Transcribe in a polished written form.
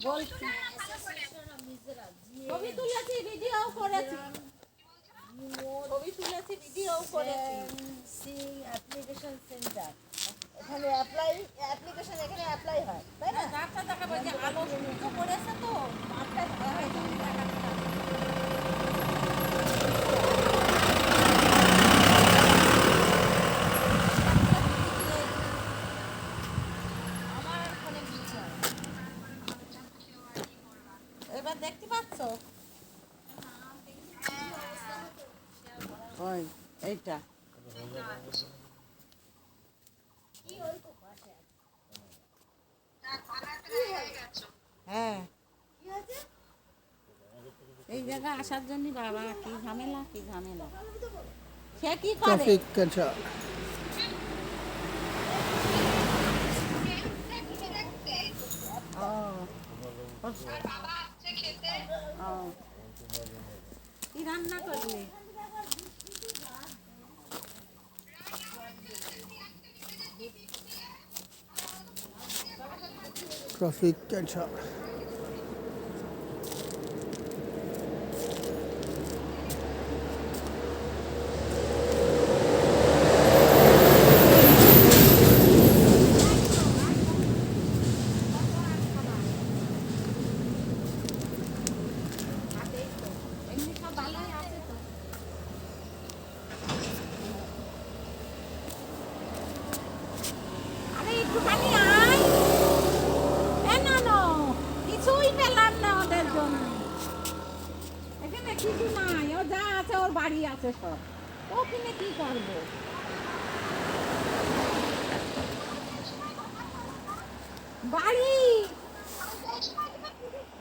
বলছি ছবি তুলেছি, ভিডিও করেছি, ছবি তুলেছি, ভিডিও করেছি। অ্যাপ্লিকেশন সেন্টার, এখানে অ্যাপ্লিকেশন এখানে অ্যাপ্লাই হয়, তাই না? ডাক্তার দেখাবো, যে আলো সূর্য পড়েছে তো মাঠটা ধরা হয়েছে, আমার ফোনে দিচ্ছে। এবার দেখতে পাচ্ছ? ওই এইটা হ্যাঁ, এই জায়গা আসার জন্য বাবা কি ঝামেলা, কি ঝামেলা। সে কি করে? Traffic control. ও ও, কি রান্না করলে? Traffic control. এমনি সব ভালোই আছে তো? আরে একটুখানি আয়। এ না না, কিছুই পেলাম না ওদের জন্য। এখানে কিছু নাই, ও যা আছে ওর বাড়ি আছে সব। ওখানে কি করবো? বাড়ি